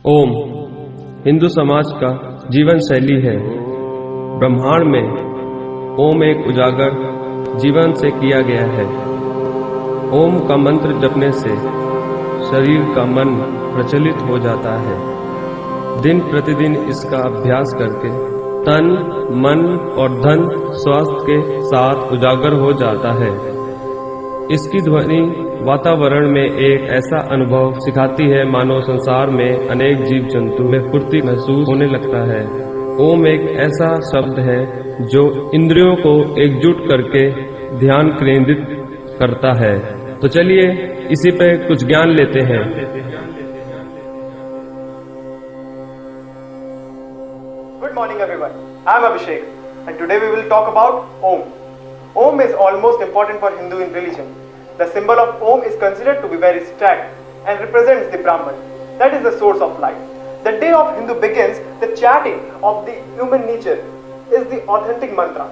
ओम हिंदू समाज का जीवन शैली है। ब्रह्मांड में ओम एक उजागर जीवन से किया गया है। ओम का मंत्र जपने से शरीर का मन प्रचलित हो जाता है। दिन प्रतिदिन इसका अभ्यास करके तन, मन और धन स्वास्थ्य के साथ उजागर हो जाता है। इसकी ध्वनि वातावरण में एक ऐसा अनुभव सिखाती है मानो संसार में अनेक जीव जंतु में फुर्ती महसूस होने लगता है। ओम एक ऐसा शब्द है जो इंद्रियों को एकजुट करके ध्यान केंद्रित करता है। तो चलिए इसी पे कुछ ज्ञान लेते हैं। Good morning everyone, I am Abhishek and today we will talk about Om. Om is almost important for Hindu religion. The symbol of Om is considered to be very sacred and represents the Brahman, that is the source of life. The day of Hindu begins, the chanting of the human nature is the authentic mantra.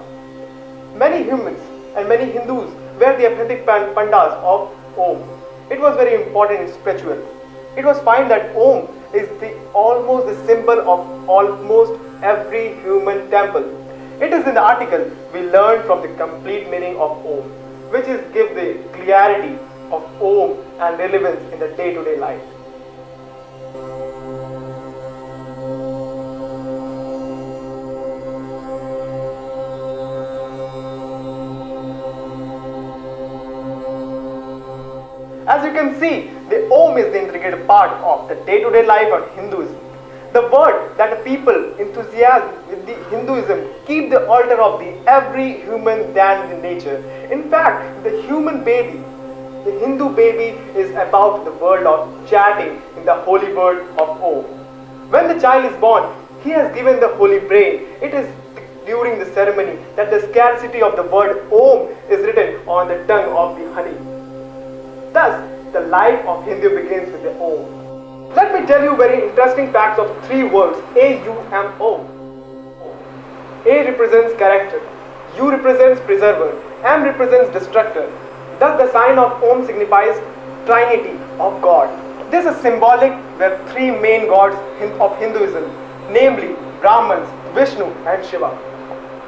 Many humans and many Hindus wear the authentic pandas of Om. It was very important and spiritual. It was found that Om is almost the symbol of almost every human temple. It is in the article we learned from the complete meaning of Om, which is give the clarity of Om and relevance in the day-to-day life. As you can see, the Om is the integrated part of the day-to-day life of Hinduism. The word that the people enthusiasm with the Hinduism keep the altar of the every human than the nature. In fact, the human baby, the Hindu baby is about the word of chanting in the holy word of Om. When the child is born, he has given the holy brain. It is during the ceremony that the scarcity of the word Om is written on the tongue of the honey. Thus, the life of Hindu begins with the Om. Let me tell you very interesting facts of three words, A-U-M-O. A represents character, U represents preserver, M represents destructor. Thus the sign of Om signifies Trinity of God. This is symbolic where three main gods of Hinduism, namely Brahmans, Vishnu and Shiva.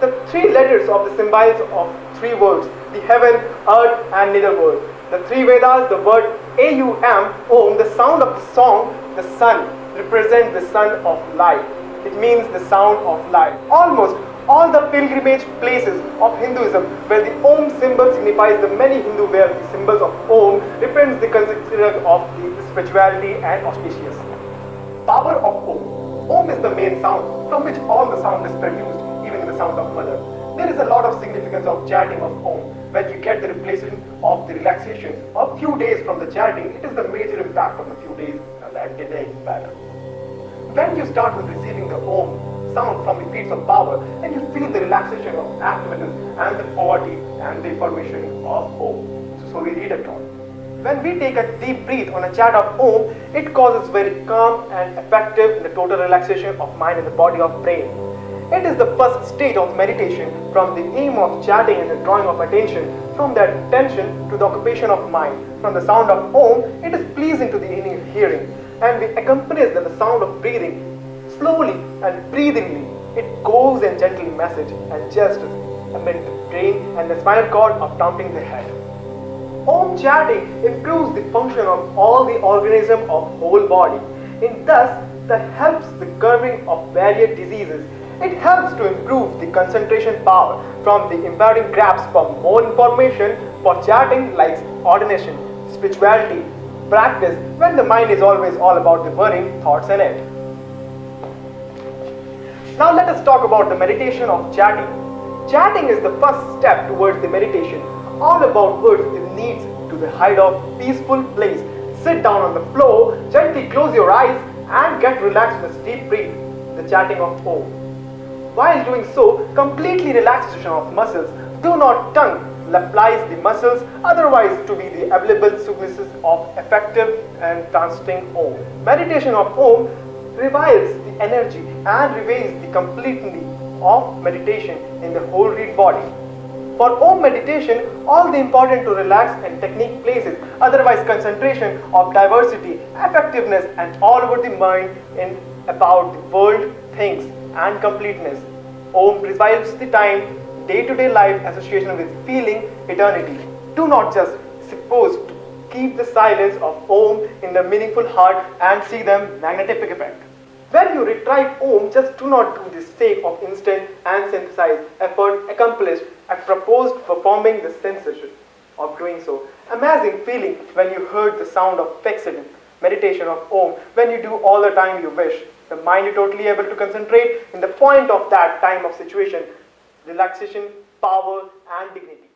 The three letters of the symbols of three words, the heaven, earth and netherworld. The three Vedas, the word A-U-M, Om, the sound of the song, the sun, represents the sun of light. It means the sound of light. Almost all the pilgrimage places of Hinduism where the Om symbol signifies the many Hindu wear the symbols of Om represents the considered of the spirituality and auspicious. Power of Om. Om is the main sound from which all the sound is produced, even the sound of mother. There is a lot of significance of chanting of Om. When you get the replacement of the relaxation a few days from the chanting, it is the major impact of a few days and that day better. When you start with receiving the Om sound from the beats of power, then you feel the relaxation of activeness and the poverty and the formation of Om. So we read it all. When we take a deep breath on a chant of Om, it causes very calm and effective in the total relaxation of mind and the body of brain. It is the first stage of meditation from the aim of chanting and the drawing of attention from that attention to the occupation of mind. From the sound of Om, it is pleasing to the hearing and we accompany the sound of breathing slowly and breathingly. It goes in gently message and gestures amid the brain and the spinal cord of thumping the head. Om chanting improves the function of all the organism of whole body. In thus, that helps the curbing of various diseases. It helps to improve the concentration power from the embodying grasp for more information for chanting like ordination, spirituality, practice when the mind is always all about the worrying thoughts in it. Now let us talk about the meditation of chanting. Chanting is the first step towards the meditation. All about words it needs to the height of peaceful place. Sit down on the floor, gently close your eyes and get relaxed with a deep breath, the chanting of Om. While doing so, completely relaxation of muscles. Do not tongue applies the muscles, otherwise to be the available sources of effective and transiting Om. Meditation of Om revives the energy and reveals the completely of meditation in the whole read body. For Om meditation, all the important to relax and technique places, otherwise concentration of diversity, effectiveness and all over the mind in about the world, things and completeness. Om revives the time, day-to-day life association with feeling eternity. Do not just suppose to keep the silence of Om in the meaningful heart and see the magnetic effect. When you retrieve Om, just do not do this sake of instant and synthesized effort accomplished and proposed performing the sensation of doing so. Amazing feeling when you heard the sound of fixed meditation of Om, when you do all the time you wish. The mind is totally able to concentrate in the point of that time of situation, relaxation, power and dignity.